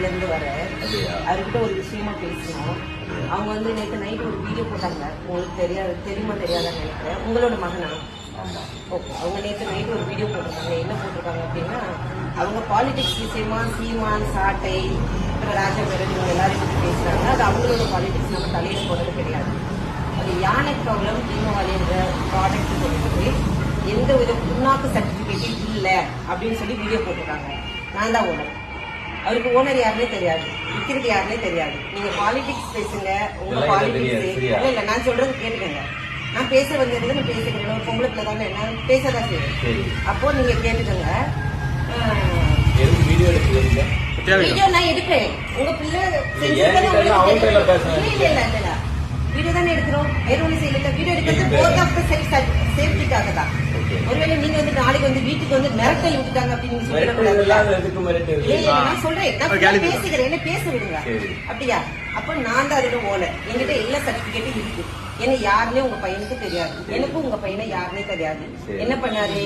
பக்கத்துல இருந்து வர அவர்கிட்ட ஒரு விஷயமா பேசணும். அவங்க வந்து நேற்று நைட்டு ஒரு வீடியோ போட்டாங்க. உங்களுக்கு தெரியுமா தெரியாதான்னு நினைக்கிறேன். உங்களோட மகனா? ஓகே. அவங்க நேற்று நைட்டு ஒரு வீடியோ போட்டிருக்காங்க. என்ன போட்டிருக்காங்க அப்படின்னா, அவங்க பாலிடிக்ஸ் விஷயமா சீமான், சாட்டை, ராஜபேரன் இவங்க எல்லாரும் பற்றி பேசுறாங்க. அது அவங்களோட பாலிடிக்ஸ், நம்ம தலையில போடுறது கிடையாது. அது யானை ப்ராப்ளம் தீபாவளின்ற ப்ராடக்ட் சொல்லிட்டு எந்த வித புண்ணாக்கு சர்டிபிகேட்டும் இல்லை அப்படின்னு சொல்லி வீடியோ போட்டிருக்காங்க. நான் தான் ஓனர். அவருக்கு ஓனர் யாருன்னே தெரியாது, விற்கிறது யாருன்னே தெரியாது. நீங்க பாலிடிக்ஸ் பேசுங்க, உங்க பாலிடிக்ஸ் இல்ல. நான் சொல்றது கேட்டுக்கங்க. நான் பேச வந்ததுல நான் பேசுகிறேன். ஒரு பொம்பளை பிள்ளை தானே, நான் பேசதான் செய்வேன். அப்போ நீங்க கேட்டுக்கங்க. வீடியோ நான் எடுப்பேன். உங்க பிள்ளை இல்ல வீடியோ தானே எடுக்கிறோம். வேற ஒண்ணு செய்யல. வீடியோ எடுக்கிறது போத் ஆஃப் தி சேஃப்டிக்காக தான். ஒருவேளை நீங்க வந்து நாளைக்கு வந்து வீட்டுக்கு வந்து மிரட்டல் விட்டுட்டாங்க அப்படின்னு நான் சொல்றேன். நான் பேசுகிறேன், என்ன பேச விடுங்க. அப்படியா? அப்ப நான் தான் அதோட ஓனர். என்கிட்ட எல்லா சர்டிபிகேட்டும் இருக்கு. என்ன யாருன்னே உங்க பையனுக்கு தெரியாது, எனக்கும் உங்க பையனை யாருன்னே தெரியாது. என்ன பண்ணாரு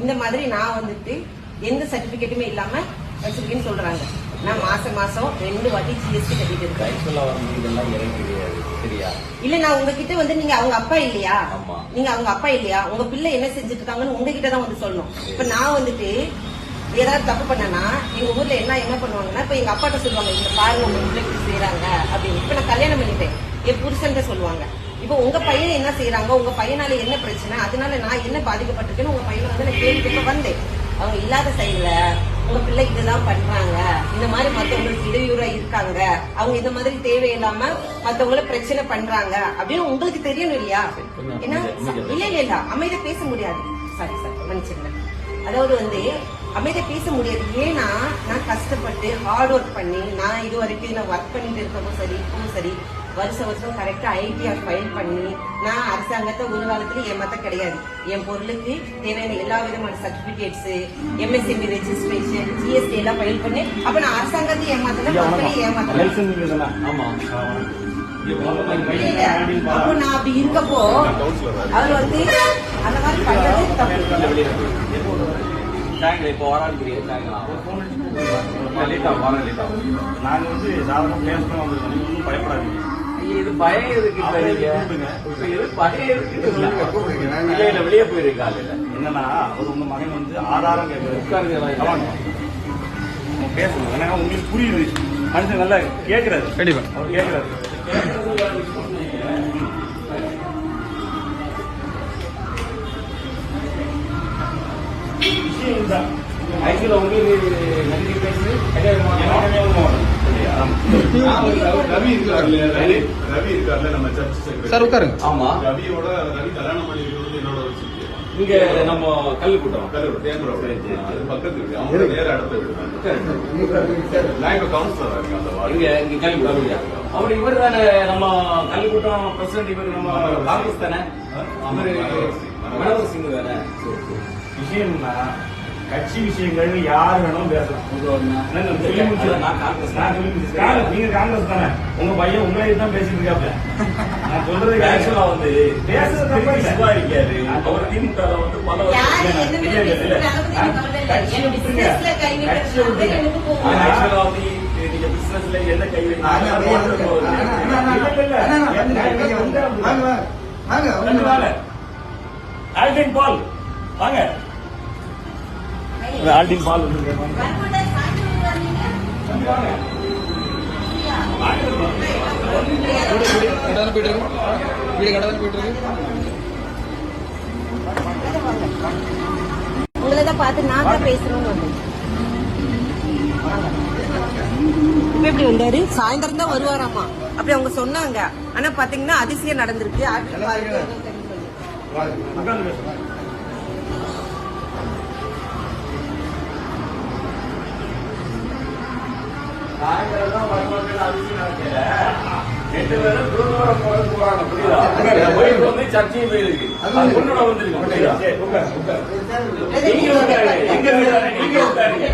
இந்த மாதிரி நான் வந்துட்டு எந்த சர்டிபிகேட்டுமே இல்லாம வச்சிருக்கேன்னு சொல்றாங்க. நான் மாசம் 2 வாட்டி ஜிஎஸ்டி கட்டிட்டு இருக்கேன். இல்ல நான் உங்ககிட்ட வந்து நீங்க அவங்க அப்பா இல்லையா, நீங்க அவங்க அப்பா இல்லையா, உங்க பிள்ளை என்ன செஞ்சுட்டு இருக்காங்கன்னு உங்ககிட்ட தான் வந்து சொல்லணும். இப்ப நான் வந்துட்டு ஏதாவது தப்பு பண்ணனா எங்க ஊர்ல என்ன பண்ணுவாங்கன்னா, இப்ப எங்க அப்பாட்ட சொல்லுவாங்க, இந்த பாருங்க உங்க பிள்ளை இப்படி செய்யறாங்க அப்படின்னு. இப்ப நான் கல்யாணம் பண்ணிட்டேன், என் புருஷன் சொல்லுவாங்க. இப்ப உங்க பையன் என்ன செய்யறாங்க, உங்க பையனால என்ன பிரச்சனை, அதனால நான் என்ன பாதிக்கப்பட்டிருக்கேன்னு உங்க பையனை வந்து நான் கேள்வி வந்தேன். அவங்க இல்லாத சைடுல உங்க பிள்ளை இதுதான் பண்றாங்க, இந்த மாதிரி மத்தவங்களுக்கு இடையூறா இருக்காங்க, அவங்க இந்த மாதிரி தேவையில்லாம மத்தவங்கள பிரச்சனை பண்றாங்க அப்படின்னு உங்களுக்கு தெரியணும் இல்லையா? ஏன்னா இல்ல அமைதியா பேச முடியாது. சாரி மன்னிச்சிருங்க. அதாவது வந்து அமைதியா பேச முடியாது. ஏன்னா நான் கஷ்டப்பட்டு ஹார்ட் ஒர்க் பண்ணி நான் இது வரைக்கும் நான் ஒர்க் பண்ணிட்டு இருக்கவும் சரி, இப்பவும் சரி, வருஷம் கரெக்டா ஐடிஆர் ஃபைல் பண்ணி நான் அரசாங்கத்தை ஒரு காலத்துல ஏமாத்த கிடையாது. என் பொருளுக்கு தேவையான எல்லா விதமான சர்டிபிகேட்ஸ், எம்எஸ்எம்பி ரெஜிஸ்ட்ரேஷன், ஜிஎஸ்டி எல்லாம் ஃபைல் பண்ணி அப்ப நான் அரசாங்கத்தை ஏமாத்தல, மக்களே ஏமாத்தல. அப்போ நான் அப்படி இருக்கப்போ அவர் வந்து அந்த மாதிரி பண்றது தப்பு. இப்போ வராது. நாங்க வந்து சாதாரண பேசணும் வந்து பயப்படாதீங்க. இது பயம் இருக்கு. வெளியே போயிருக்காங்க. என்னன்னா ஒரு உங்க மகன் வந்து ஆதாரம் கேட்கறது பேசணும். ஏன்னா உங்களுக்கு புரியுது, மனுஷன் நல்லா கேட்கறாரு. கண்டிப்பா அவர் கேட்கறாரு. விஷயம் தான் ஆக்சுவலா உங்களுக்கு நன்றி பேசுது. ரவி இருக்காருல்ல நம்ம சர்ச் சார் உட்காருங்க. ஆமா, ரவியோட ரவி கல்யாணம் பண்ணி என்னோட இங்க நம்ம கல்லுக்கூட்டம் பக்கத்து இருக்கு. அவங்க நேர இடத்த நான் இப்ப கவுன்சிலரா இருக்கேன். இங்க கல்லுக்கூட்டம் அவர் இவர் தானே நம்ம கல்லுக்கூட்டம் பிரசிடன்ட். இவர் நம்ம காங்கிரஸ் தானே, மனோகர் சிங் தானே. விஷயம்னா கட்சி விஷயங்கள் யாரு வேணும் பேசலாம். நீங்க காங்கிரஸ் தானே, உங்க பையன் உங்களே தான் பேசிட்டு இருக்காப்ல. நான் சொல்றது ஆக்சுவலா வந்து பேசுறது சிவா இருக்காரு. அவர் திமுக வந்து பல ஆக்சுவலா வந்து நீங்க பிசினஸ்ல என்ன கை ஆல்டின் பால் வாங்க. ஆல்டின் பால் வந்து உங்களதான் பார்த்து நான் தான் பேசணும்னு வந்து இப்ப எப்படி வந்தாரு? சாயந்தரம் தான் வருவாராமா அப்படி அவங்க சொன்னாங்க. ஆனா பாத்தீங்கன்னா அதிசயம் நடந்திருக்கு. சாயந்தரம் வருவாங்க. அதிசயம் நடக்கல. 2 பேரும் குருவாரம் போறாங்க. புரியுதா? வந்து சர்ச்சையும் போயிருக்கு. உன்னோட வந்துருக்கு. புரியுதா? நீங்க உட்காருங்க. எங்க நீங்க உட்காருங்க.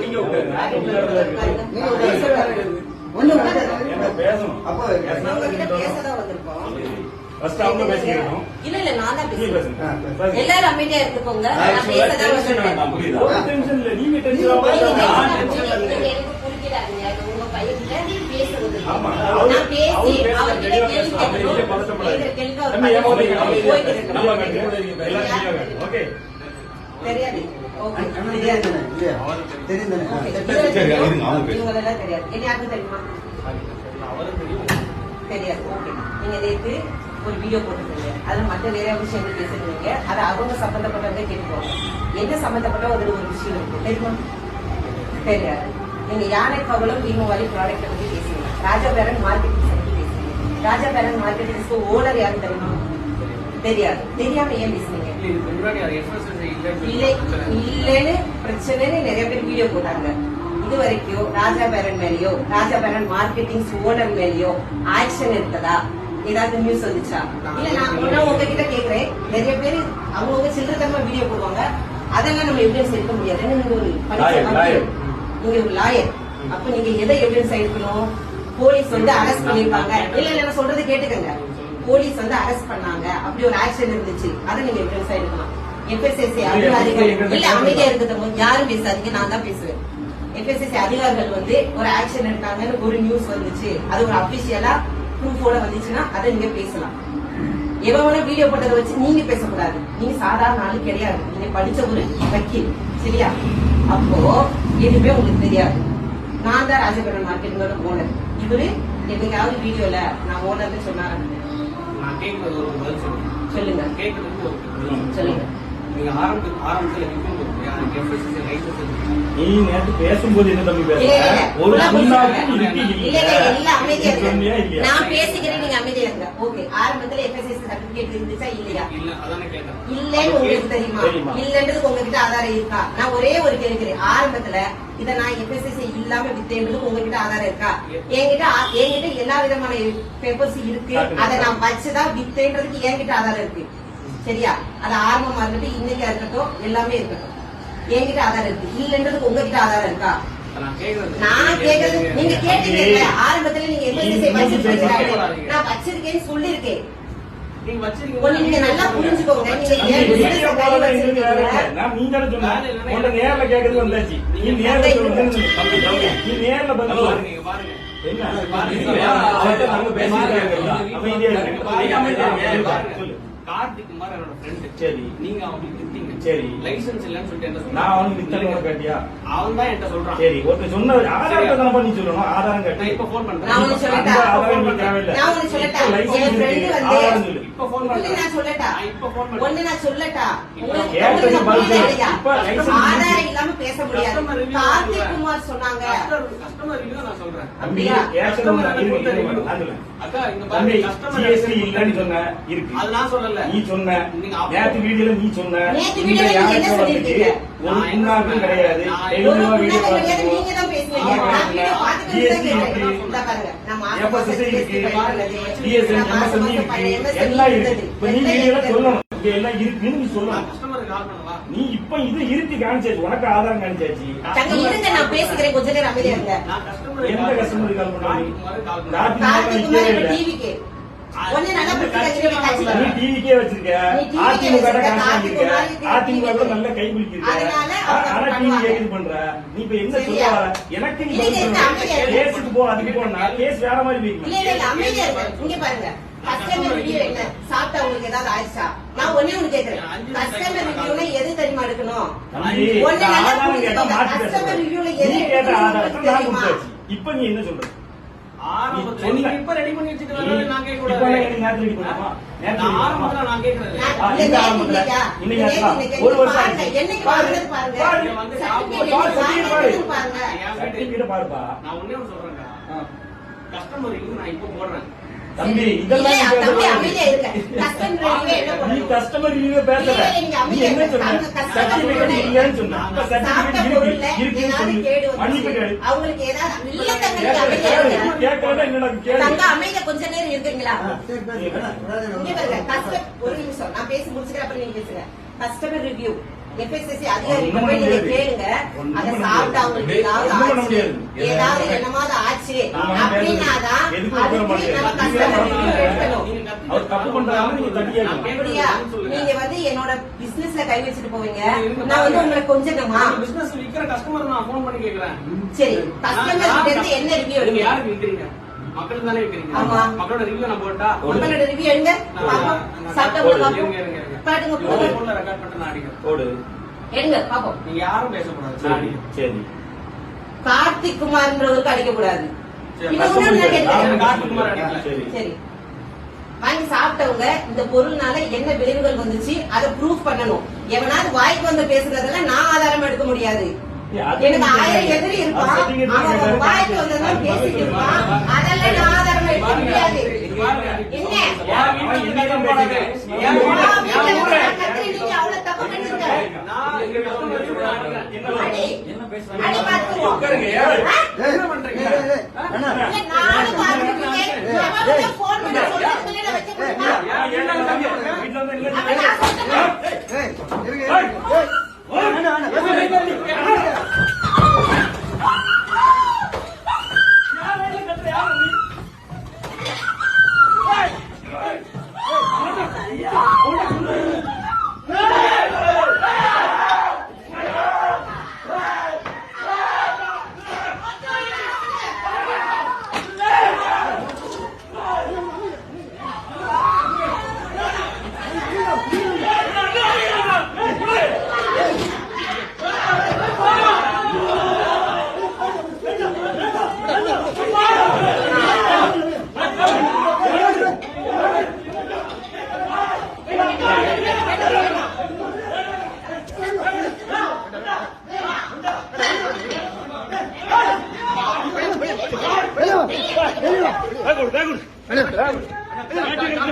நீங்க உட்காருங்க. என்ன பேசணும்? அப்போ பேசதான் வந்திருக்கோம். ஃபர்ஸ்ட் அவங்க பேசிக்கணும். இல்ல நான் தான் பேசுறேன். எல்லாரும் அமைதியா இருந்துக்கோங்க. நான் பேசதான் வந்திருக்கேன். புரியுதா? ஒரு டென்ஷன் இல்ல. நீங்க டென்ஷன் ஆகாதீங்க. ஆமா. நான் பேசி அவர்கிட்ட கேள்வி கேட்கணும். கேள்வி அவர் போய்க்கிறேன். ஓகே தெரியாது. ஓகே தெரியாது. சரி, இருங்க, அவங்க பேசுங்க. இவங்களெல்லாம் தெரியாது. என்ன யாருக்கு தெரியுமா? தெரியாது. ஓகே. நீங்க நேத்து ஒரு வீடியோ போட்டுருக்கீங்க. அது மற்ற வேற விஷயம் பேசுறீங்க. அது அவங்க சம்பந்தப்பட்டவங்க கேட்டுக்கோங்க. என்ன சம்பந்தப்பட்ட ஒரு விஷயம் இருக்கு தெரியுமா? தெரியாது. நீங்க யானை கவலம் தீபாவளி ப்ராடக்ட் பத்தி பேசுறீங்க. ராஜா பேரன் மார்க்கெட்டிங் பத்தி பேசுறீங்க. ராஜா பேரன் மார்க்கெட்டிங்ஸ்க்கு ஓனர் யாரு தெரியுமா? தெரியாது. தெரியாம ஏன் பேசுறீங்க? இல்லன்னு பிரச்சனைன்னு நிறைய பேர் வீடியோ போட்டாங்க. இது வரைக்கும் ராஜா பேரன் மேலயோ ராஜா பேரன் மார்க்கெட்டிங் ஓனர் மேலயோ ஆக்ஷன் எடுத்ததா ஏதாவது நியூஸ் வந்துச்சா? இல்ல நான் உங்ககிட்ட கேக்குறேன். நிறைய பேர் அவங்க சில்லறத்தனமா வீடியோ போடுவாங்க. அதெல்லாம் நம்ம எவிடன்ஸ் எடுக்க முடியாது. நீங்க ஒரு நீங்க ஒரு லாயர். அப்ப நீங்க எதை எவிடன்ஸ் எடுக்கணும்? போலீஸ் வந்து அரெஸ்ட் பண்ணிருப்பாங்க. இல்ல நான் சொல்றது கேட்டுக்கங்க. போலீஸ் வந்து அரெஸ்ட் பண்ணாங்க, அப்படி ஒரு ஆக்ஷன் இருந்துச்சு, அதை நீங்க எவிடன்ஸா எடுக்கலாம். எஃப்எஸ்எஸ்சி அதிகாரிகள் இல்ல அமைதியா இருக்கிறது யாரும் பேசாதீங்க, நான் தான் பேசுவேன். எஃப்எஸ்எஸ்சி அதிகாரிகள் வந்து ஒரு ஆக்ஷன் எடுத்தாங்கன்னு ஒரு நியூஸ் வந்துச்சு, அது ஒரு அபிஷியலா ப்ரூஃபோட வந்துச்சுன்னா அதை நீங்க பேசலாம். எவன வீடியோ போட்டதை வச்சு நீங்க பேசக்கூடாது. நீங்க சாதாரண ஆளு கிடையாது. நீங்க படிச்ச ஒரு வக்கீல், சரியா? அப்போ எதுவுமே உங்களுக்கு தெரியாது. நான் தான் ராஜபுரம் மார்க்கெட்டோட ஓனர். இவரு என்னைக்காவது வீடியோல நான் ஓனர்னு சொன்னாரு? சொல்லுங்க. சொல்லுங்க. நீ நேற்று பேசும்போது என்ன தம்பி நான் பேசிக்கிறேன், நீங்க அமைதியா இருங்க. ஓகே, ஆரம்பத்துல எஃப்எஸ்எஸ்சி சர்டிபிகேட் இருந்துச்சா இல்லையா? இல்லன்னு உங்களுக்கு தெரியுமா? இல்லன்றது உங்ககிட்ட ஆதாரம் இருக்கா? நான் ஒரே ஒரு கேட்கிறேன். ஆரம்பத்துல இத நான் எஃப்எஸ்எஸ்சி இல்லாம வித்தேன்றது உங்ககிட்ட ஆதாரம் இருக்கா? என்கிட்ட எல்லா விதமான பேப்பர்ஸ் இருக்கு. அதை நான் வச்சுதான் வித்தேன்றதுக்கு என்கிட்ட ஆதாரம் இருக்கு, சரியா? அது ஆரம்பமா இருக்கட்டும், இன்னைக்கா இருக்கட்டும், எல்லாமே இருக்கட்டும், என்கிட்ட ஆதாரம் இருக்கு. இல்லன்றதுக்கு உங்ககிட்ட ஆதாரம் இருக்கா? நான் கேக்குறது நீங்க கேட்டீங்க. ஆரம்பத்துல நீங்க எஃப்எஸ்எஸ்சி நான் வச்சிருக்கேன்னு சொல்லிருக்கேன். நீங்க நல்லா புரிஞ்சுக்கோங்க. நீங்க நேர்ல கேக்குறது வந்தாச்சு. நீ நேர்ல சொல்லுங்க. நீ நேர்ல பாருங்க. கார்த்திக் குமார் என்னோட ஃப்ரெண்ட். சரி, நீங்க அவனுக்கு வித்தீங்க. சரி, லைசென்ஸ் இல்லன்னு சொல்லிட்டு என்ன சொல்றேன்? நான் அவனுக்கு வித்தேன்னு கேட்டியா? அவன் தான் என்கிட்ட சொல்றான். சரி, ஒருத்தர் சொன்ன ஆதாரத்தை தான பண்ணி சொல்லணும். ஆதாரம் கேட்டு நான் இப்ப ஃபோன் பண்றேன். நான் உங்களுக்கு சொல்லட்டா? ஆதாரம் நீ தேவையில்லை. நான் உங்களுக்கு சொல்லட்டா? என் ஃப்ரெண்ட் வந்து ஆதாரம் சொல்லு. இப்ப ஃபோன் பண்றேன். நான் சொல்லட்டா? இப்ப ஃபோன் பண்றேன். ஒண்ணு நான் சொல்லட்டா? உங்களுக்கு இப்ப லைசென்ஸ் ஆதாரம் இல்லாம பேச முடியாது. கார்த்திக் குமார் சொன்னாங்க. கஸ்டமர் ரிவ்யூ நான் சொல்றேன். அப்படியா? அக்கா இந்த பாருங்க, கஸ்டமர் ஜிஎஸ்டி இல்லன்னு சொன்ன இருக்கு. அது நான் சொல்லல. நீ சொன்ன நேத்து வீடியோல நீ சொன்ன. நேத்து வீடியோல நீங்க என்ன சொல்லிருக்கீங்க? ஒரு புண்ணாக்கும் கிடையாது. டெய்லியும் வீடியோ பாருங்க. நீங்க தான் பேசுனீங்க. நான் வீடியோ பார்த்துட்டு தான் கேட்டேன். இந்த பாருங்க, நம்ம எஃப்எஸ்எஸ்சி இருக்கு, டிஎஸ்என் எம்எஸ்எஸ்சி இருக்கு, எல்லாம் இருக்கு. இப்ப நீ வீடியோல சொல்லணும். இங்க எல்லாம் இருக்குன்னு நீ சொல்லணும். கஸ்டமருக்கு கால் பண்ணவா? நீ இப்ப இது இருக்கு காமிச்சாச்சு, உனக்கு ஆதாரம் காமிச்சாச்சு. தங்க இருங்க, நான் பேசிக்கிறேன், கொஞ்ச நேரம் அமைதியா இருங்க. நான் கஸ்டமர் எந்த கஸ்டமருக்கு கால் பண்ணாங்க? கார்த்திக் குமார் டிவிக்கு ஒண்ணு நல்லா நீ புரிஞ்சுக்க. டிவிக்கே வச்சிருக்க, அதிமுக காசு இருக்க, அதிமுக கூட நல்ல கை பிடிச்சிருக்க. ஆனா டிவி கேக்குது பண்ற. நீ இப்ப என்ன சொல்ல வர? எனக்கு நீ கேஸுக்கு போ, அதுக்கு போனா கேஸ் வேற மாதிரி போய்க்கும். இல்ல அமைதியா இருங்க. இங்க பாருங்க, கஸ்டமர் ரிவ்யூ என்ன சாப்பிட்டா உங்களுக்கு ஏதாவது ஆயிடுச்சா? நான் ஒண்ணே ஒண்ணு கேக்குறேன். கஸ்டமர் ரிவ்யூல எது தெரியுமா எடுக்கணும்? ஒண்ணு நல்லா புரிஞ்சுக்கோங்க. கஸ்டமர் ரிவ்யூல எது எடுக்கணும்? இப்ப நீ என்ன சொல்ற? ஆரம்பத்துல நீங்க இப்ப ரெடி பண்ணி வச்சிருக்கீங்க, நான் கேட்க கூடாது. நேத்து ரெடி பண்ணுமா? நான் ஆரம்பத்துல நான் கேக்குறேன். ஒரு வருஷம் ஆச்சு. என்னைக்கு வாங்குறது பாருங்க. பாருப்பா. நான் ஒண்ணே ஒண்ணு சொல்றேன்டா. கஸ்டமருக்கு நான் இப்ப போடுறேன். தம்பி இதெல்லாம் நீ கஸ்டமர் ரிவ்யூ பேசல. நீ என்ன சொன்ன? சர்டிபிகேட் இல்லன்னு சொன்ன. அப்ப சர்டிபிகேட் இருக்குன்னு சொல்லு. மன்னிப்பு கேளு. அவங்களுக்கு ஏதாவது இல்ல தங்க கேட்கறதா என்னடா கேளு. தங்க அமைதியா கொஞ்ச நேரம் இருக்கீங்களா? இங்க பாருங்க, கஸ்டமர் ஒரு நிமிஷம் நான் பேசி முடிச்சுக்கிறேன், அப்புறம் நீங்க பேசுங்க. கஸ்டமர் ரிவ்யூ எஃப்எஸ்எஸ்சி அதிகாரிகிட்ட போய் நீங்க கேளுங்க. அதை சாப்பிட்டு அவங்களுக்கு ஏதாவது என்னமாவது ஆச்சு அப்படின்னாதான் நீங்க வந்து என்னோட பிசினஸ்ல கை வச்சுட்டு போவீங்க. நான் வந்து உங்களை கொஞ்சமா பிசினஸ் விக்கிற கஸ்டமர் நான் போன் பண்ணி கேக்குறேன். சரி, கஸ்டமர் கிட்ட இருந்து என்ன ரிவ்யூ எடுங்க? யாருக்கு விக்கிறீங்க? மக்களுக்கு தானே வைக்கிறீங்க. ஆமா. மக்களோட ரிவ்யூ நம்ம போட்டா உங்களோட ரிவ்யூ எடுங்க பாப்போம். சாப்பிட்டவங்க பாப்போம். பாட்டுங்க போடுங்க. போன்ல ரெக்கார்ட் பண்ணிட்டு நான் அடிக்கிறேன். போடு. எடுங்க பாப்போம். நீங்க யாரும் பேசக்கூடாது. நான் சரி அடிக்கிறேன். சரி. கார்த்திக் குமார்ன்றவருக்கு அடிக்க கூடாது. சரி, இன்னும் ஒண்ணு நான் கேட்கிறேன். கார்த்திக் குமார் அடிக்கல. சரி. சரி. வாங்கி சாப்பிட்டவங்க இந்த பொருள்னால என்ன விளைவுகள் வந்துச்சு அதை ப்ரூஃப் பண்ணணும். எவனாவது வாய்க்கு வந்து பேசுறதெல்லாம் நான் ஆதாரம் எடுக்க முடியாது. எனக்கு 1000 எதிரி இருப்பான். அவன் ஒரு வாய்க்கு வந்ததான் பேசிட்டு இருப்பான். அதெல்லாம் நான் ஆதாரம் எடுக்க முடியாது. என்ன? என் வீட்டுல இருந்து போடாது. என் வீட்டுல கத்திரி நீங்க அவ்வளவு தப்பு பண்ணிருக்க. நான் இங்க கஸ்டமர் வச்சு நான் அடிக்கிறேன். அடி. என்ன பேசுறாங்க? அடி பார்த்துருவோம். உட்காருங்க. என்ன பண்றீங்க? இல்ல, நானும் பார்த்துருக்கேன். எவனுக்கு phone பண்ணி சொல்றதுக்கு நான் வச்சு கொடுப்பா. என்ன தம்பி? வீட்டுல வந்து இல்ல. அவன் நான் சொல்றேன்.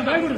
பேக் கொடு.